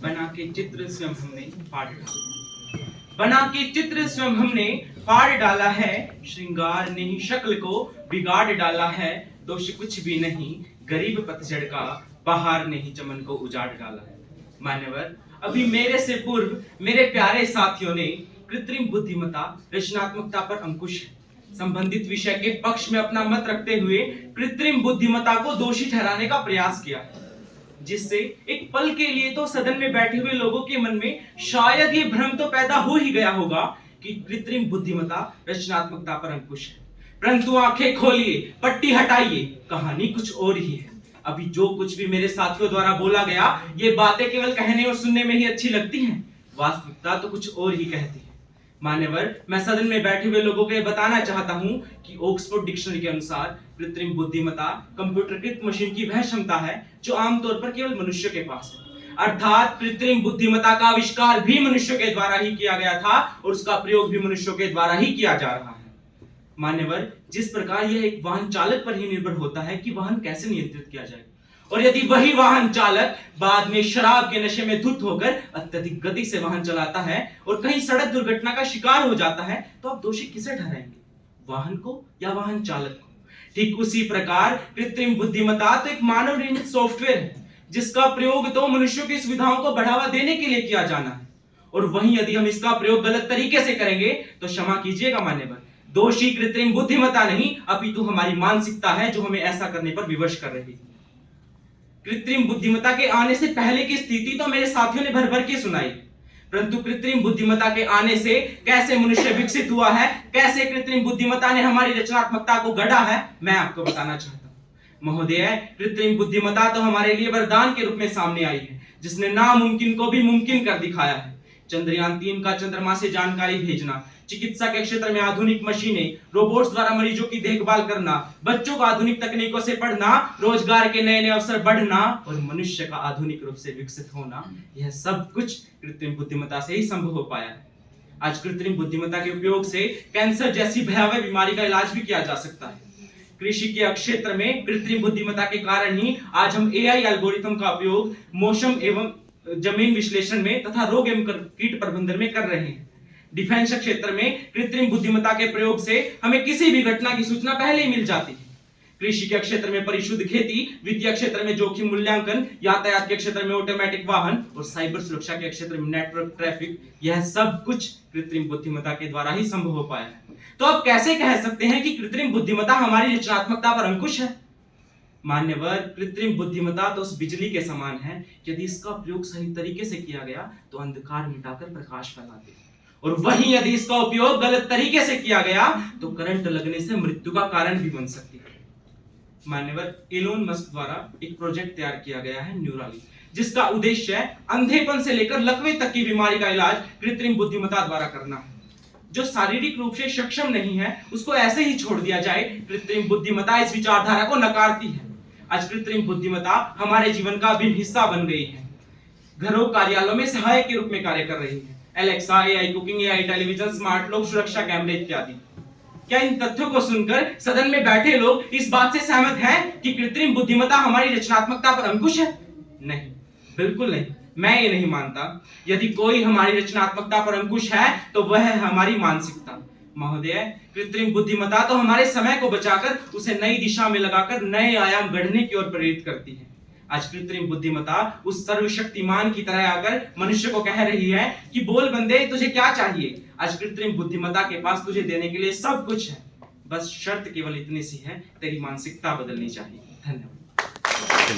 बना के चित्र स्वयं हमने फाड़ डाला। बना के चित्र स्वयं हमने फाड़ डाला है, श्रृंगार ने ही शक्ल को बिगाड़ डाला है। दोष कुछ भी नहीं, गरीब पतझड़ का, बहार ने ही चमन को उजाड़ डाला है। मान्यवर, अभी मेरे से पूर्व मेरे प्यारे साथियों ने कृत्रिम बुद्धिमत्ता रचनात्मकता पर अंकुश संबंधित विषय के पक्ष में अपना मत रखते हुए कृत्रिम बुद्धिमत्ता को दोषी ठहराने का प्रयास किया, जिससे एक पल के लिए तो सदन में बैठे हुए लोगों के मन में शायद ये भ्रम तो पैदा हो ही गया होगा कि कृत्रिम बुद्धिमत्ता रचनात्मकता पर अंकुश है। परंतु आंखें खोलिए, पट्टी हटाइए, कहानी कुछ और ही है। अभी जो कुछ भी मेरे साथियों द्वारा बोला गया, ये बातें केवल कहने और सुनने में ही अच्छी लगती हैं, वास्तविकता तो कुछ और ही कहती है। मान्यवर, मैं सदन में बैठे हुए लोगों को यह बताना चाहता हूं कि ऑक्सफोर्ड डिक्शनरी के अनुसार कृत्रिम बुद्धिमत्ता कंप्यूटरीकृत मशीन की वह क्षमता है जो आमतौर पर केवल मनुष्य के पास है। अर्थात कृत्रिम बुद्धिमत्ता का आविष्कार भी मनुष्यों के द्वारा ही किया गया था और उसका प्रयोग भी मनुष्यों के द्वारा ही किया जा रहा है। मान्यवर, जिस प्रकार यह एक वाहन चालक पर ही निर्भर होता है कि वाहन कैसे नियंत्रित किया जाए, और यदि वही वाहन चालक बाद में शराब के नशे में धुत होकर अत्यधिक गति से वाहन चलाता है और कहीं सड़क दुर्घटना का शिकार हो जाता है, तो आप दोषी किसे ठहराएंगे, वाहन को या वाहन चालक को? ठीक उसी प्रकार कृत्रिम बुद्धिमत्ता तो एक मानव निर्मित सॉफ्टवेयर है जिसका प्रयोग तो मनुष्यों की सुविधाओं को बढ़ावा देने के लिए किया जाना है, और वहीं यदि हम इसका प्रयोग गलत तरीके से करेंगे तो क्षमा कीजिएगा मान्यवर, दोषी कृत्रिम बुद्धिमत्ता नहीं अपितु हमारी मानसिकता है जो हमें ऐसा करने पर विवश कर रही है। कृत्रिम बुद्धिमत्ता के आने से पहले की स्थिति तो मेरे साथियों ने भर भर के सुनाई, परंतु कृत्रिम बुद्धिमत्ता के आने से कैसे मनुष्य विकसित हुआ है, कैसे कृत्रिम बुद्धिमत्ता ने हमारी रचनात्मकता को गढ़ा है, मैं आपको बताना चाहता हूं। महोदय, कृत्रिम बुद्धिमत्ता तो हमारे लिए वरदान के रूप में सामने आई है, जिसने नामुमकिन को भी मुमकिन कर दिखाया है। चंद्रयान 3 का चंद्रमा से जानकारी भेजना, चिकित्सा के क्षेत्र में आधुनिक मशीनें, रोबोट्स द्वारा मरीजों की देखभाल करना, बच्चों को आधुनिक तकनीकों से पढ़ना, रोजगार के नए नए अवसर बढ़ना और मनुष्य का आधुनिक रूप से विकसित होना, यह सब कुछ कृत्रिम बुद्धिमत्ता से ही संभव हो पाया है। आज कृत्रिम बुद्धिमत्ता के उपयोग से कैंसर जैसी भयावह बीमारी का इलाज भी किया जा सकता है। कृषि के क्षेत्र में कृत्रिम बुद्धिमत्ता के कारण ही आज हम एआई एल्गोरिथम का उपयोग मौसम एवं जमीन विश्लेषण में तथा रोग एवं कीट प्रबंधन में कर रहे हैं। डिफेंस क्षेत्र में कृत्रिम बुद्धिमत्ता के प्रयोग से हमें किसी भी घटना की सूचना पहले ही मिल जाती है। कृषि के क्षेत्र में परिशुद्ध खेती, विद्या क्षेत्र में जोखिम मूल्यांकन, यातायात के क्षेत्र में ऑटोमेटिक वाहन और साइबर सुरक्षा के क्षेत्र में नेटवर्क ट्रैफिक, यह सब कुछ कृत्रिम बुद्धिमत्ता के द्वारा ही संभव हो पाया है। तो आप कैसे कह सकते हैं कि कृत्रिम बुद्धिमत्ता हमारी रचनात्मकता पर अंकुश है? मान्यवर, कृत्रिम बुद्धिमत्ता तो उस बिजली के समान है, यदि इसका प्रयोग सही तरीके से किया गया तो अंधकार मिटाकर प्रकाश फैलाती है, और वहीं यदि इसका उपयोग गलत तरीके से किया गया तो करंट लगने से मृत्यु का कारण भी बन सकती है। मान्यवर, एलोन मस्क द्वारा एक प्रोजेक्ट तैयार किया गया है न्यूरालिंक, जिसका उद्देश्य है अंधेपन से लेकर लकवे तक की बीमारी का इलाज कृत्रिम बुद्धिमत्ता द्वारा करना है। जो शारीरिक रूप से सक्षम नहीं है उसको ऐसे ही छोड़ दिया जाए, कृत्रिम बुद्धिमत्ता इस विचारधारा को नकारती है। आज कृत्रिम बुद्धिमत्ता हमारे जीवन का अभिन्न हिस्सा बन गई है, घरों कार्यालयों में सहायक के रूप में कार्य कर रही है। Alexa, AI cooking, AI television, smart lock, सुरक्षा कैमरे इत्यादि। क्या इन तथ्यों को सुनकर सदन में बैठे लोग इस बात से सहमत हैं कि कृत्रिम बुद्धिमत्ता हमारी रचनात्मकता पर अंकुश है? नहीं, बिल्कुल नहीं, मैं ये नहीं मानता। यदि कोई हमारी रचनात्मकता पर अंकुश है तो वह है हमारी मानसिकता। महोदय, कृत्रिम बुद्धिमत्ता तो हमारे समय को बचाकर उसे नई दिशा में लगाकर नए आयाम गढ़ने की ओर प्रेरित करती है। आज कृत्रिम बुद्धिमत्ता उस सर्वशक्तिमान की तरह आकर मनुष्य को कह रही है कि बोल बंदे, तुझे क्या चाहिए? आज कृत्रिम बुद्धिमत्ता के पास तुझे देने के लिए सब कुछ है, बस शर्त केवल इतनी सी है, तेरी मानसिकता बदलनी चाहिए। धन्यवाद।